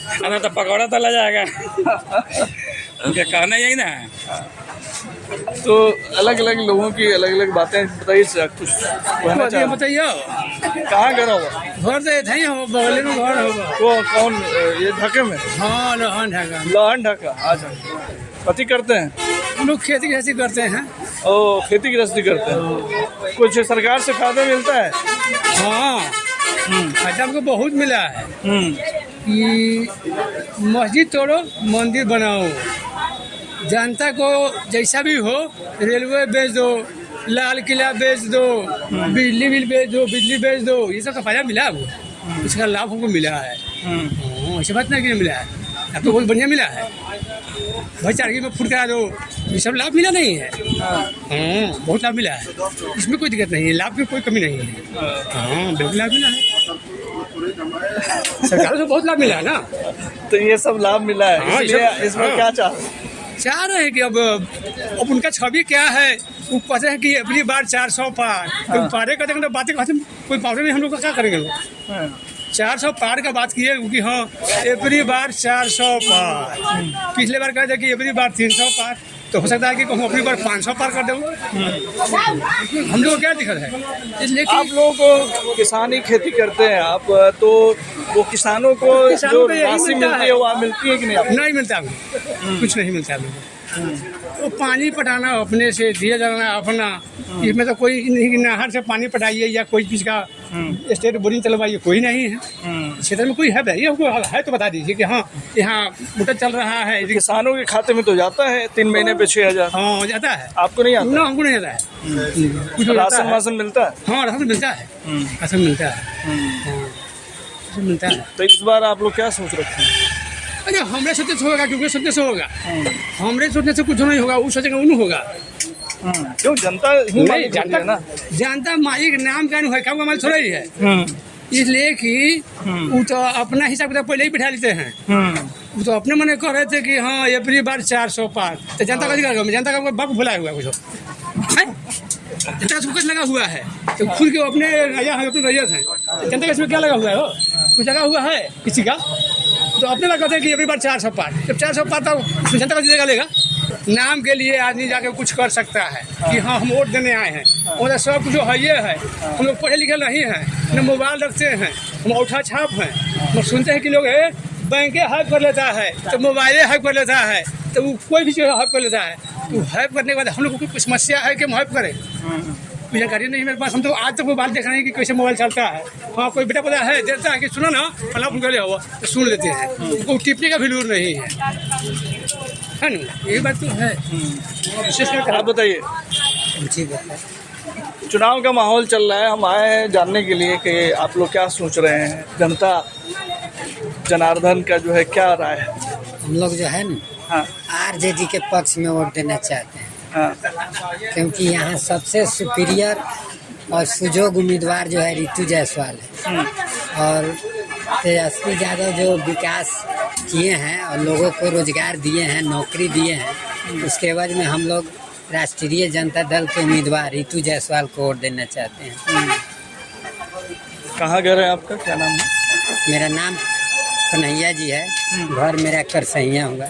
खाना तो पकौड़ा तो ले जाएगा। उनका कहना यही ना है। तो अलग अलग लोगों की अलग अलग बातें बताइए सर, कुछ बताइए कहाँ घर होगा? घर तो इतना ही हो, बगल में घर होगा। वो कौन? ये ढाके में? हाँ, लोहान ढाका। लोहान ढाका। अच्छा, पति करते हैं? हम लोग खेती गृहस्थी करते हैं। ओ, खेती गृहस्थी करते हैं। कुछ सरकार से फायदा मिलता है? हाँ, फायदा हमको बहुत मिला है कि मस्जिद तोड़ो मंदिर बनाओ, जनता को जैसा भी हो, रेलवे बेच दो, लाल किला बेच दो, बिजली बिल बेच दो, बिजली बेच दो, ये सब का फायदा मिला है। इसका लाभ हमको मिला है। ऐसे बात नहीं कि मिला है, अब तो बहुत बढ़िया मिला है। भाईचारगी में फूट करा दो, ये सब लाभ मिला नहीं है। बहुत लाभ मिला है, इसमें कोई दिक्कत नहीं है, लाभ की कोई कमी नहीं है। हाँ, बिल्कुल लाभ मिला है। सरकार से बहुत लाभ मिला है ना। तो ये सब लाभ मिला है, इसमें क्या चाह रहे हैं कि अब उनका छवि क्या है। वो कहते हैं कि अगली बार 400 पार, तो पारे करते हैं, बातें कहते कोई पावर नहीं, हम लोग का क्या करेंगे लोग। 400 पार का बात की है कि हाँ एवरी बार 400 पार। पिछले बार कहते कि एवरी बार 300 पार, तो हो सकता है कि हम अपनी बार 500 पार कर दें। हम लोग को क्या दिक्कत है? इसलिए आप लोग किसानी खेती करते हैं आप, तो वो किसानों को जो राशि मिलती है वो मिलती है कि नहीं? नहीं मिलता, कुछ नहीं मिलता। तो पानी पटाना अपने से दिया जाना अपना, इसमें तो कोई नहीं कि नहर से पानी पटाइए या कोई चीज़ का स्टेट बोरिंग चलवाइए, कोई नहीं है। क्षेत्र में कोई है भाई, हमको है तो बता दीजिए कि हाँ यहाँ मोटर चल रहा है। किसानों के खाते में तो जाता है 3 महीने पे 6,000। हाँ, जाता है। आपको नहीं आता? ना, हमको नहीं आता है। कुछ राशन वासन मिलता है? हाँ, राशन मिलता है। राशन मिलता है, मिलता है। तो इस बार आप लोग क्या सोच रखे हैं? अरे हमरे सोचने से होगा, क्योंकि सोचने से होगा। हमरे सोचने से कुछ नहीं होगा, वो सोचेगा उन्हें होगा। क्यों? जनता ही मालिक जानता ना। जनता मालिक नाम क्या है, काम हमारे थोड़ा ही है। इसलिए कि वो तो अपना हिसाब किताब पहले ही बैठा लेते हैं। वो तो अपने मन कह रहे थे कि हाँ एवरी बार 400 पार, तो जनता का जनता का बाप भुलाया हुआ है। कुछ जनता का कुछ लगा हुआ है, तो खुद के अपने रैया है, अपने रैयत है। जनता का इसमें क्या लगा हुआ है? हो कुछ लगा हुआ है किसी का? तो अपने बात कहते हैं कि एवरी बार 400 पार। जब 400 पार तो जनता का जगह लेगा। नाम के लिए आदमी जाके कुछ कर सकता है कि हाँ हम वोट देने आए हैं, और सब कुछ है ये है। हम लोग पढ़े लिखे नहीं हैं, न मोबाइल रखते हैं, हम औठा छाप हैं। हम सुनते हैं कि लोग बैंके हैक कर लेता है, तो मोबाइले हैक कर लेता है, तो वो कोई भी चीज़ हैक कर लेता है। तो हैक करने के बाद हम लोग को कोई समस्या है कि हम हैक करें? कोई जानकारी नहीं मेरे पास। हम तो आज तक मोबाइल देख रहे हैं कि कैसे मोबाइल चलता है। हाँ, कोई बेटा बोला है देता है कि सुनो ना फला फोन कर लिया हुआ तो सुन लेते हैं, वो टिप्पणी का वैल्यू नहीं है ना, ये बात तो है। विशेष कर आप बताइए, चुनाव का माहौल चल रहा है, हम आए हैं जानने के लिए कि आप लोग क्या सोच रहे हैं, जनता जनार्दन का जो है क्या राय है? हम लोग जो है ना, हाँ आरजेडी के पक्ष में वोट देना चाहते हैं, हाँ क्योंकि यहाँ सबसे सुपीरियर और सुजोग उम्मीदवार जो है ऋतु जायसवाल है। और तेजस्वी यादव जो विकास किए हैं और लोगों को रोजगार दिए हैं, नौकरी दिए हैं, उसके एवज में हम लोग राष्ट्रीय जनता दल के उम्मीदवार ऋतु जायसवाल को वोट देना चाहते हैं। कहाँ घर है आपका, क्या नाम है? मेरा नाम कन्हैया जी है, घर मेरा करसैया होगा।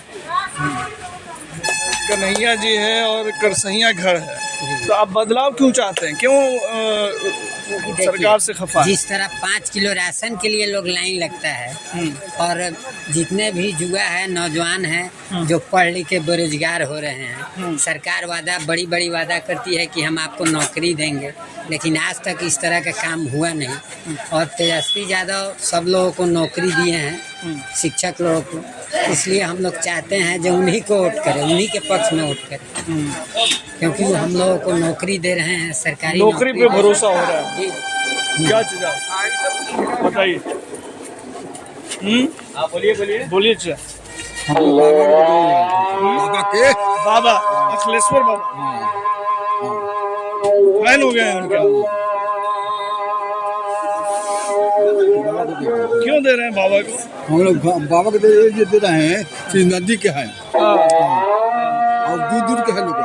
कन्हैया जी है और करसैया घर है, तो आप बदलाव क्यों चाहते हैं, क्यों सरकार से खफा है? जिस तरह 5 किलो राशन के लिए लोग लाइन लगता है और जितने भी युवा है, नौजवान हैं जो पढ़ लिख के बेरोजगार हो रहे हैं, सरकार बड़ी बड़ी वादा करती है कि हम आपको नौकरी देंगे, लेकिन आज तक इस तरह का काम हुआ नहीं। और तेजस्वी यादव सब लोगों को नौकरी दिए हैं, शिक्षक लोगों को, इसलिए हम लोग चाहते हैं जो उन्हीं को वोट करें, उन्हीं के पक्ष में वोट करें, क्योंकि वो हम लोगों को नौकरी दे रहे हैं, सरकारी नौकरी पे भरोसा हो रहा है। जी। क्या चीज बताइए? आप बोलिए अच्छा। बाबा के बाबा अखिलेश्वर बाबा फैन हो गए हैं उनके, क्यों दे रहे हैं बाबा को? हम लोग बाबा को दे रहे हैं कि नदी के हैं और दूर दूर के हैं लोग।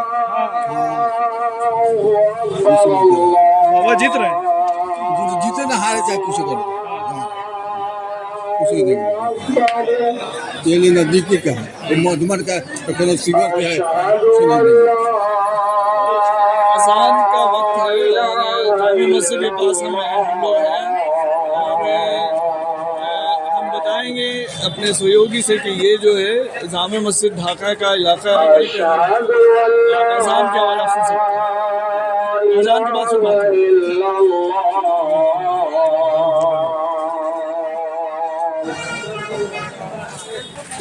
बाबा जीत रहे हैं, जीते ना हारे चाहे कुछ करो, कुछ देंगे। ये नजदीकी का है, मधुमन का शिवर पे है। अजान का वक्त है और जामी मस्जिद के पास हम लोग हैं और हम बताएंगे अपने सहयोगी से कि ये जो है जामे मस्जिद ढाका का इलाका है, वहीं पे आप अजान की आवाज़ सुन सकते हैं। अजान के बाद सुन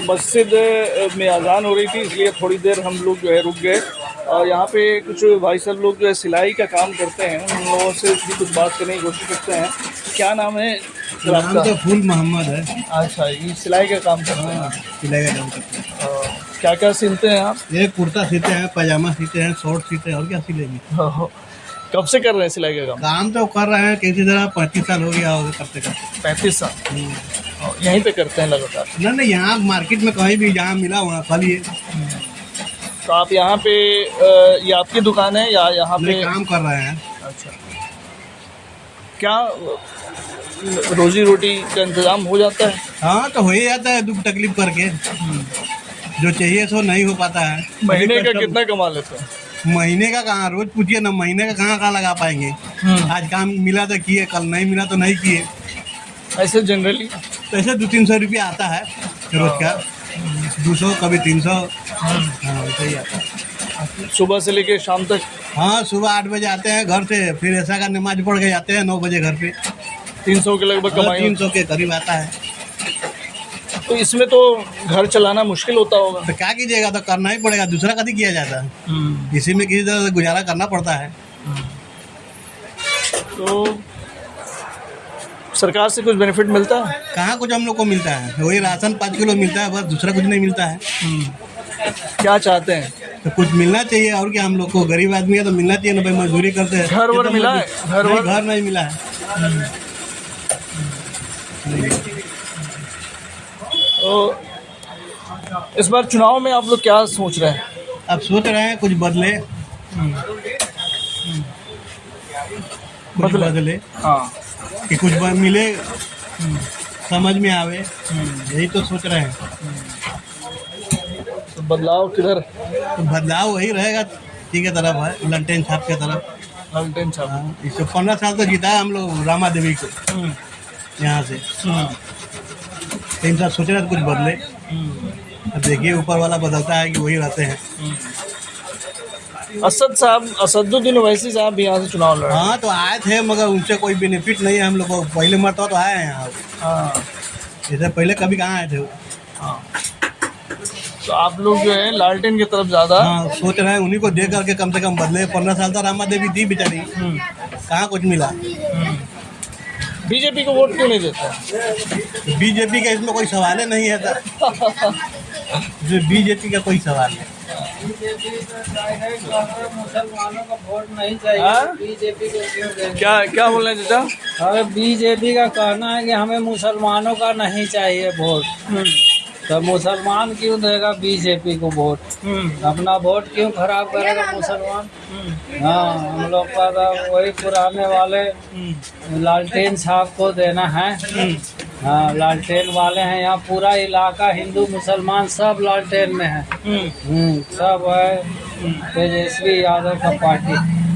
मस्जिद में अजान हो रही थी, इसलिए थोड़ी देर हम लोग जो है रुक गए और यहाँ पे कुछ भाई साहब लोग जो है सिलाई का काम करते हैं, उन लोगों से भी कुछ बात करने की कोशिश करते हैं। क्या नाम है आपका? तो फूल मोहम्मद है। अच्छा, ये सिलाई का काम करते हैं? सिलाई का काम करते हैं। क्या क्या सिलते हैं आप? ये कुर्ता सीते हैं, पैजामा सीते हैं, शॉर्ट सीते हैं, और क्या सिलेंगे। कब से कर रहे हैं सिलाई का काम? काम तो कर रहे हैं किसी तरह 35 साल हो गया होगा करते करते। 35 साल यहीं पे करते हैं लगातार? नहीं, यहाँ मार्केट में कहीं भी जहाँ मिला वहाँ खा लिए। तो आप यहाँ पे ये आपकी दुकान है या यहाँ पे काम कर रहे हैं? अच्छा, क्या रोजी रोटी का इंतजाम हो जाता है? हाँ, तो हो ही जाता है दुख तकलीफ करके, जो चाहिए सो नहीं हो पाता है। महीने का कितना कमा लेते हैं? महीने का कहाँ, रोज पूछिए ना, महीने का कहाँ लगा पाएंगे। आज काम मिला तो किए, कल नहीं मिला तो नहीं किए। ऐसे जनरली तो ऐसे 200-300 रुपया आता है रोज का, 200 कभी 300। हाँ, वैसे ही आता है। सुबह से लेके शाम तक? हाँ, सुबह 8 बजे आते हैं घर से, फिर ऐसा का नमाज पढ़ के जाते हैं 9 बजे घर पे। 300 के लगभग कमाई? 300 के करीब आता है। तो इसमें तो घर चलाना मुश्किल होता होगा? तो क्या कीजिएगा, तो करना ही पड़ेगा, दूसरा कभी किया जाता है। इसी में किसी तरह से गुजारा करना पड़ता है। तो सरकार से कुछ बेनिफिट मिलता है? कहाँ कुछ हम लोग को मिलता है, वही राशन 5 किलो मिलता है, बस दूसरा कुछ नहीं मिलता है। क्या चाहते हैं? तो कुछ मिलना चाहिए, और क्या, हम लोग को गरीब आदमी है तो मिलना चाहिए ना भाई, मजदूरी करते हैं। घर वर मिला है? घर नहीं मिला है। तो इस बार चुनाव में आप लोग क्या सोच रहे हैं? अब सोच रहे हैं कुछ बदले, बदले। हाँ, कि कुछ मिले, समझ में आवे, यही तो सोच रहे हैं। तो बदलाव किधर? तो बदलाव वही रहेगा, ठीक है, तरफ है, ललटेन छाप के तरफ। ललटेन छाप? इसको 15 साल तो जीता है हम लोग रामा देवी को यहाँ से। 3 साल सोच रहे थे कुछ बदले, अब देखिए ऊपर वाला बदलता है कि वही रहते हैं। असदुद्दीन ओवैसी साहब भी यहाँ से चुनाव लड़ रहे हैं। हाँ तो आए थे मगर उनसे कोई बेनिफिट नहीं है हम लोग को। पहले मरतबा तो आए हैं यहाँ। हाँ, इससे पहले कभी कहाँ आए थे वो। हाँ। तो आप लोग जो है लालटेन की तरफ ज़्यादा हाँ सोच रहे हैं उन्हीं को दे करके कम से कम बदले। 15 साल तक रामा देवी थी बेचारी, कहाँ कुछ मिला। बीजेपी को वोट क्यों नहीं देते? बीजेपी का इसमें कोई सवाल ही नहीं है बीजेपी का कोई सवाल नहीं। मुसलमानों का वोट नहीं चाहिए। बीजेपी को क्यों देंगे? क्या बोल रहे हैं चाचा? अरे बीजेपी का कहना है कि हमें मुसलमानों का नहीं चाहिए वोट। तो मुसलमान क्यों देगा बीजेपी को वोट? अपना वोट क्यों खराब करेगा मुसलमान? हाँ, हम लोग का तो वही पुराने वाले लालटेन साहब को देना है। हाँ, लालटेन वाले हैं यहाँ। पूरा इलाका हिंदू मुसलमान सब लालटेन में है। सब है तेजस्वी यादव का पार्टी,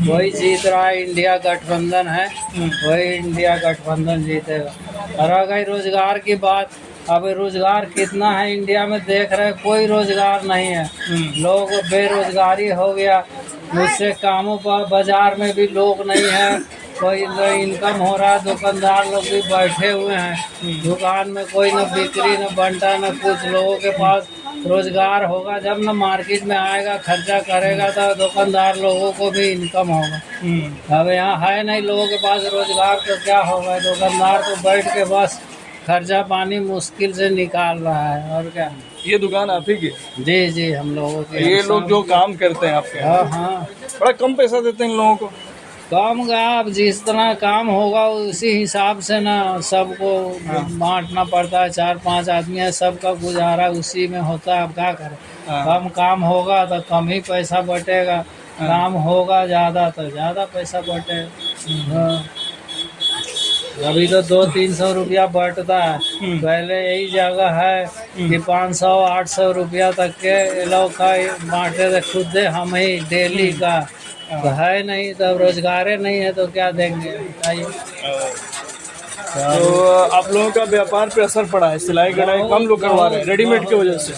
वही जीत रहा है। इंडिया गठबंधन है, वही इंडिया गठबंधन जीतेगा। और अगर रोजगार की बात, अब रोजगार कितना है इंडिया में देख रहे, कोई रोजगार नहीं है। लोग बेरोजगारी हो गया, मुझसे कामों पर बाजार में भी लोग नहीं है, कोई इनकम हो रहा है। दुकानदार लोग भी बैठे हुए हैं दुकान में, कोई न बिक्री न बंटा न कुछ। लोगों के पास रोजगार होगा जब न मार्केट में आएगा, खर्चा करेगा तो दुकानदार लोगों को भी इनकम होगा। अब यहाँ है नहीं लोगों के पास रोजगार, तो क्या होगा? दुकानदार तो बैठ के बस खर्चा पानी मुश्किल से निकाल रहा है। और क्या? ये दुकान आप ही की? जी जी, हम लोगों की। ये लोग जो काम करते हैं आपके? हाँ हाँ, बड़ा कम पैसा देते हैं इन लोगों को। काम का अब जिस तरह काम होगा उसी हिसाब से ना सबको बांटना पड़ता है। 4-5 आदमी है, सबका गुजारा उसी में होता है। अब क्या करें? कम काम होगा तो कम ही पैसा बटेगा, काम होगा ज़्यादा तो ज़्यादा पैसा बटेगा। अभी तो 200-300 रुपया बटता है, पहले यही जगह है कि 500-800 रुपया तक के लोग का बांटे थे खुद हम ही डेली का। तो है नहीं, तब रोजगार नहीं है तो क्या देंगे बताइए। तो आप लोगों का व्यापार पे असर पड़ा है? सिलाई कढ़ाई कम लोग करवा रहे हैं रेडीमेड की वजह से।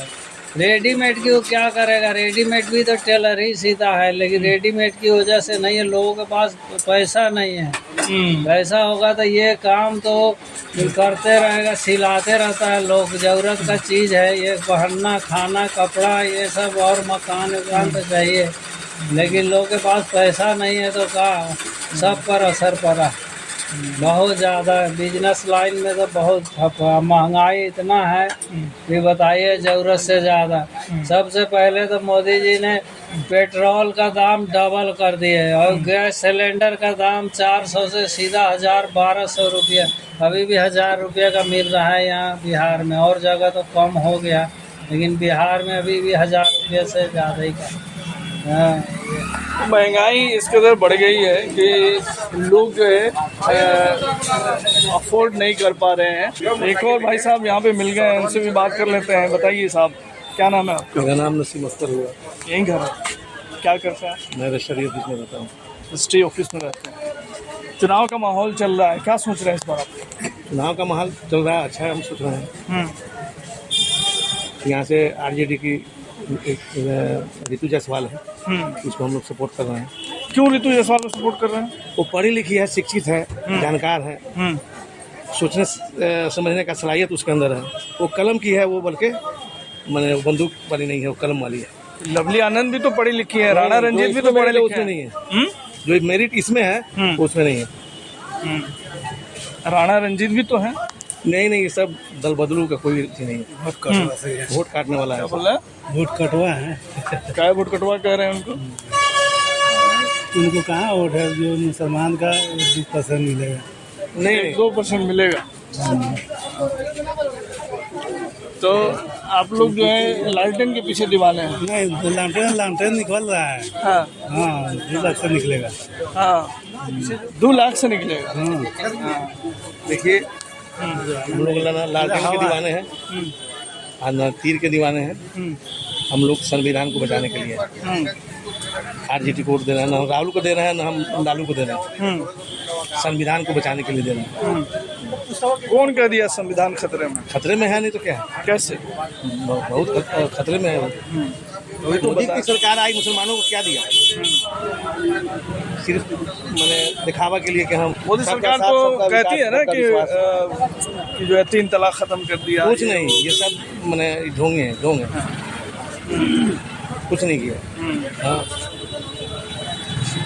रेडीमेड की वो क्या करेगा? रेडीमेड भी तो टेलर ही सीता है, लेकिन रेडीमेड की वजह से नहीं है। लोगों के पास पैसा नहीं है। पैसा होगा तो ये काम तो करते रहेगा, सिलाते रहता है लोग। ज़रूरत का चीज़ है ये, पहनना, खाना, कपड़ा, ये सब, और मकान वकान तो चाहिए। लेकिन लोगों के पास पैसा नहीं है तो क्या, सब पर असर पड़ा बहुत ज़्यादा। बिजनेस लाइन में तो बहुत महंगाई इतना है कि बताइए, ज़रूरत से ज़्यादा। सबसे पहले तो मोदी जी ने पेट्रोल का दाम डबल कर दिए और गैस सिलेंडर का दाम 400 से सीधा 1000-1200 रुपया। अभी भी 1000 रुपये का मिल रहा है यहाँ बिहार में, और जगह तो कम हो गया, लेकिन बिहार में अभी भी 1000 रुपये से ज़्यादा ही का। महंगाई इस कदर बढ़ गई है कि लोग जो है अफोर्ड नहीं कर पा रहे हैं। एक और भाई साहब यहाँ पे मिल गए हैं, उनसे भी बात कर लेते हैं। बताइए साहब, क्या नाम है आपका? मेरा नाम नसीम अख्तर हुआ। यहीं घर है? क्या करता है? मैं रजिस्ट्री ऑफिस में रहता हूँ। रजिस्ट्री ऑफिस में रहते हैं। चुनाव का माहौल चल रहा है, क्या सोच रहे हैं इस बार आप? चुनाव का माहौल चल रहा है, अच्छा है। हम सोच रहे हैं यहाँ से आरजेडी की रितु जायसवाल है, उसको हम लोग सपोर्ट कर रहे हैं। क्यों रितु जायसवाल को सपोर्ट कर रहे हैं? वो पढ़ी लिखी है, शिक्षित है, जानकार है, सोचने समझने का सलाहियत उसके अंदर है। वो कलम की है, वो बल्कि मैंने बंदूक वाली नहीं है, वो कलम वाली है। लवली आनंद भी तो पढ़ी लिखी है, राणा रंजीत भी तो पढ़े लिखे उसमें नहीं है। जो मेरिट इसमें है उसमें नहीं है। राणा रंजीत भी तो है। नहीं, ये सब दल बदलू का कोई नहीं है। वोट काटने वाला है। वोट कटवा है। क्या वोट कटवा कह रहे हैं उनको? उनको कहाँ वोट है? जो मुसलमान का 2% मिलेगा। नहीं, 2% मिलेगा। तो आप लोग जो है लालटेन के पीछे दीवाने हैं? नहीं, लालटेन निकल रहा है। हाँ 2 लाख से निकलेगा। हाँ 2 लाख से निकलेगा। देखिए, हम लोग लालटेन के दीवाने हैं और न तीर के दीवाने हैं। हम लोग संविधान को बचाने के लिए आरजेडी को वोट दे रहे हैं। न हम राहुल को दे रहे हैं, न हम लालू को दे रहे हैं। संविधान को बचाने के लिए दे रहे हैं। कौन कह दिया संविधान खतरे में? खतरे में है नहीं तो क्या है? कैसे? बहुत खतरे में है वो। मोदी की सरकार आई, मुसलमानों को क्या दिया? सिर्फ मैंने दिखावा के लिए कि हम मोदी सरकार तो कहती है ना कि जो है 3 तलाक खत्म कर दिया। कुछ नहीं, ये सब मैंने ढोंगे हैं, ढोंग है, कुछ नहीं किया। हाँ।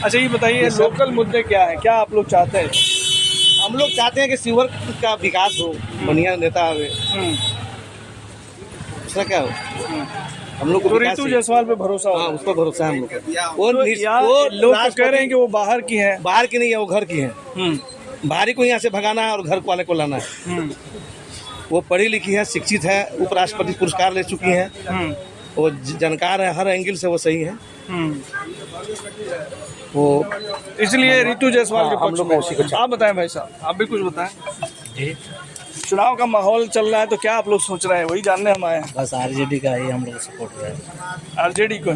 अच्छा ये बताइए लोकल मुद्दे क्या है, क्या आप लोग चाहते हैं? हम लोग चाहते हैं कि सीवर का विकास हो, बढ़िया नेता आवे, दूसरा क्या हो। हम लोग को तो ऋतु जायसवाल पे भरोसा हो? हाँ, उस पर भरोसा है हम लोग का। वो लोग तो कह रहे हैं कि वो बाहर की हैं। बाहर की नहीं है, वो घर की है। बाहरी को यहाँ से भगाना है और घर वाले को लाना है। वो पढ़ी लिखी है, शिक्षित है, उपराष्ट्रपति पुरस्कार ले चुकी हैं, वो जानकार है, हर एंगल से वो सही है। वो इसलिए ऋतु जायसवाल के हम लोग को उसी को आप बताएं भाई साहब, आप भी कुछ बताएं। चुनाव का माहौल चल रहा है तो क्या आप लोग सोच रहे हैं, वही जानने हम आए हैं। बस आरजेडी का ही हम लोग सपोर्ट कर रहे हैं। आरजेडी को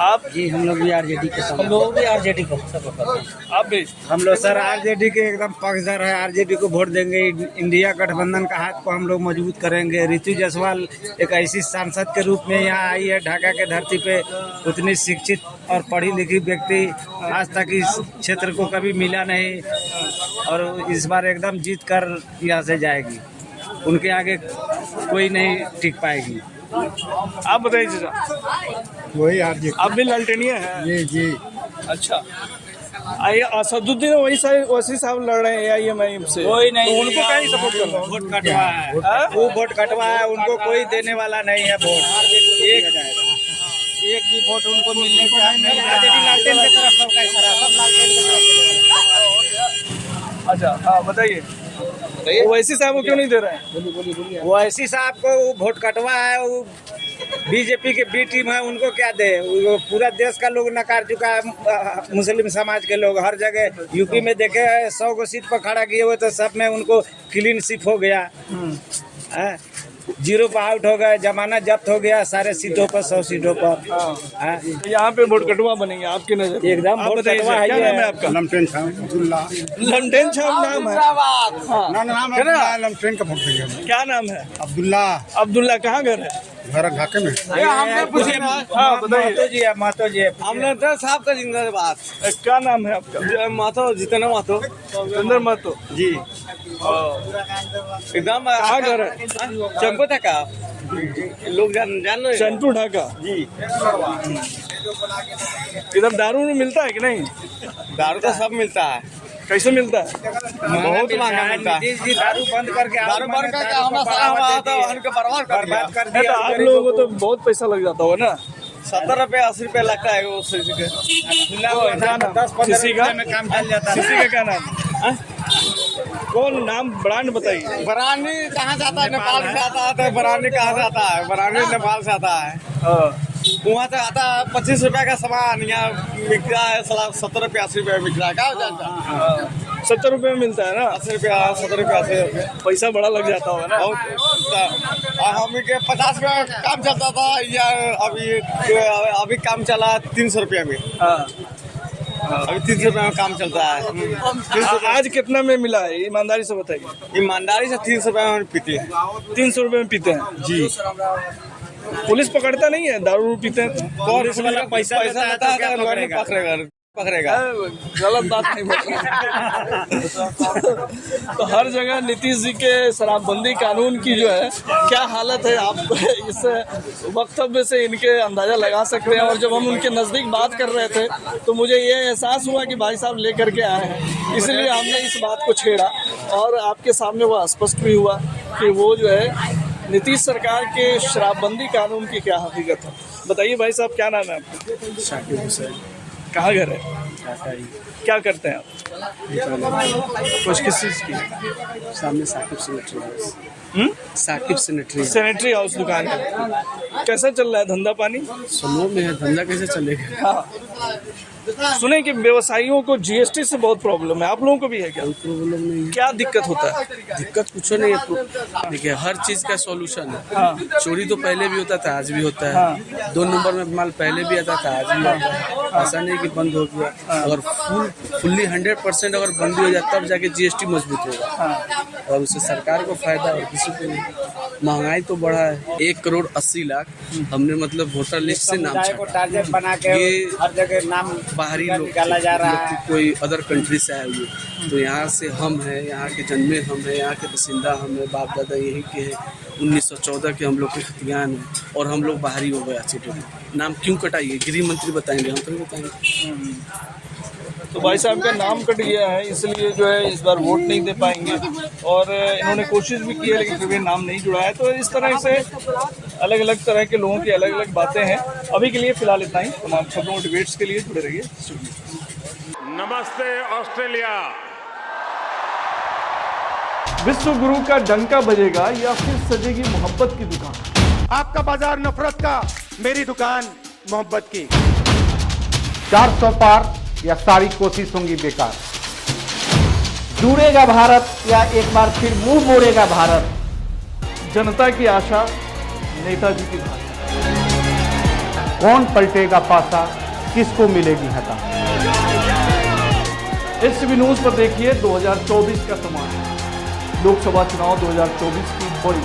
आप? जी हम लोग भी आरजेडी के साथ, हम लोग भी आरजेडी को सपोर्ट करते हैं। आप भी? हम लोग सर आरजेडी के एकदम पक्षधर है, आरजेडी को वोट देंगे। इंडिया गठबंधन का हाथ को हम लोग मजबूत करेंगे। ऋतु जायसवाल एक ऐसी सांसद के रूप में यहाँ आई है ढाका के धरती पे, उतनी शिक्षित और पढ़ी लिखी व्यक्ति आज तक इस क्षेत्र को कभी मिला नहीं, और इस बार एकदम जीत कर यहाँ से जाएगी। उनके आगे कोई नहीं टिक पाएगी। आप बताइए चाचा। वही आरजेडी। आप भी लालटेनिया हैं? जी जी। अच्छा, असदुद्दीन वैसी साहब लड़ रहे हैं AIM से, कोई नहीं, तो उनको कहीं सपोर्ट करना? वोट कटवा है, वो वोट कटवा है, उनको कोई देने वाला नहीं है वोट। एक भी वोट उनको मिलने का नहीं। अच्छा हाँ बताइए, ओवैसी साहब को क्यों नहीं दे रहे हैं? ओवैसी साहब को वोट कटवा है, वो बीजेपी के बी टीम है, उनको क्या दे? वो पूरा देश का लोग नकार चुका है, मुस्लिम समाज के लोग हर जगह। यूपी में देखे 100 को सीट पर खड़ा किए हुए तो सब में उनको क्लीन स्वीप हो गया, 0 पर आउट हो गए, जमानत जब्त हो गया सारे सीटों पर, 100 सीटों पर। यहाँ पे वोट कटवा बनेंगे आपके नजर? एकदम वोट कटवा है। क्या नाम है आपका? लमटेन छाम अब्दुल्ला। लमटेन छाम नाम है? नाम है लमटेन का वोट देंगे। क्या नाम है? अब्दुल्ला। अब्दुल्ला कहाँ घर है? घर ढाके में। हाँ बताइए जी, मातो जी हमने तो साहब का जिंदाबाद। क्या नाम है आपका? मातो जितना मातो, जितेंद्र मातो जी। एकदम कहाँ घर है? चंपू ढाका, लोग जान रहे। चंपू ढाका जी। इधर दारू मिलता है कि नहीं? दारू तो सब मिलता है। कैसे मिलता है? बहुत महंगा मिलता है। दारू बंद करके हमारा बर्बाद कर दिया। आप लोगों को तो बहुत पैसा लग जाता होगा ना? 70 रुपये 80 रुपये लगता है वो किसी का। 10-15 में काम चल जाता है। किसी का क्या नाम? कौन नाम, ब्रांड बताइए। बरानी कहाँ से आता है? नेपाल से आता है। तो बरानी कहाँ से आता है? बरानी नेपाल से आता है। वहाँ से आता है 25 रुपये का सामान, यहाँ बिक रहा है 70 रुपये 80 रुपये बिक रहा है। क्या 70 रुपये में मिलता है ना? 80 रुपये 70 रुपये 80 रुपये। पैसा बड़ा लग जाता होगा ना? हम के 50 रुपये काम चलता था, या अभी काम चला 300 रुपये में। अभी 300 रुपये में काम चलता है। आज कितना में मिला है, ईमानदारी से बताइए। ईमानदारी से 300 रुपये में पीते हैं। 300 रुपये में पीते हैं जी। पुलिस पकड़ता नहीं है दारू पीते हैं? पुलिस वाला पैसा लेता है तो क्या पकड़ेगा। गलत बात नहीं बोल तो हर जगह नीतीश जी के शराबबंदी कानून की जो है क्या हालत है, आप इस वक्तव्य से इनके अंदाजा लगा सकते हैं। और जब हम उनके नज़दीक बात कर रहे थे तो मुझे ये एहसास हुआ कि भाई साहब लेकर के आए हैं, इसलिए हमने इस बात को छेड़ा और आपके सामने वो स्पष्ट भी हुआ कि वो जो है नीतीश सरकार के शराबबंदी कानून की क्या हकीकत है। बताइए भाई साहब, क्या नाम है आपका? शाकिब हुसैन। कहाँ घर है? क्या करते हैं आप? कुछ किस चीज़ की? सामने Saqib sanitary house. Saqib sanitary house दुकान है। कैसा चल रहा है धंधा पानी? स्लो में है, धंधा कैसे चलेगा? हाँ। सुने कि व्यवसायियों को GST से बहुत प्रॉब्लम है, आप लोगों को भी है क्या? प्रॉब्लम नहीं है। क्या दिक्कत होता है? दिक्कत कुछ नहीं है, देखिए हर चीज़ का सॉल्यूशन है। हाँ। चोरी तो पहले भी होता था, आज भी होता है। हाँ। 2 नंबर में माल पहले भी आता था, आज भी आता है। ऐसा नहीं कि बंद हो गया। अगर फुल्ली 100% अगर बंदी हो जाए तब जाके GST मजबूत होगा, और उससे सरकार को फायदा और किसी को नहीं। महंगाई तो बढ़ा है। 1,80,00,000 हमने मतलब वोटर लिस्ट से नाम टारगेट बना के हर जगह नाम बाहरी लोग निकाला जा रहा है। कोई अदर कंट्री से आए हुए, तो यहाँ से हम हैं, यहाँ के जन्मे हम हैं, यहाँ के बसिंदा हम हैं, बाप दादा यहीं के हैं। 1914 के हम लोग के खतियान हैं और हम लोग बाहरी हो गए अच्छे। नाम क्यों कटाइए? गृह मंत्री बताएंगे, हम तो नहीं बताएंगे। तो भाई साहब का नाम कट गया है, इसलिए जो है इस बार वोट नहीं दे पाएंगे और इन्होंने कोशिश भी की है लेकिन फिर भी नाम नहीं जुड़ा है। तो इस तरह से अलग अलग तरह के लोगों की अलग अलग बातें हैं। अभी के लिए फिलहाल इतना ही। तमाम खबरों और डिबेट्स के लिए जुड़े रहिए। नमस्ते ऑस्ट्रेलिया। विश्व गुरु का डंका बजेगा या फिर सजेगी मोहब्बत की दुकान? आपका बाजार नफरत का, मेरी दुकान मोहब्बत की। 400 पार या सारी कोशिश होंगी बेकार। जुड़ेगा भारत या एक बार फिर मुंह मोड़ेगा भारत? जनता की आशा, नेताजी की भाषा। कौन पलटेगा पासा, किसको मिलेगी हता? एसटीवी न्यूज पर देखिए 2024 का तमाशा, लोकसभा चुनाव 2024 की बड़ी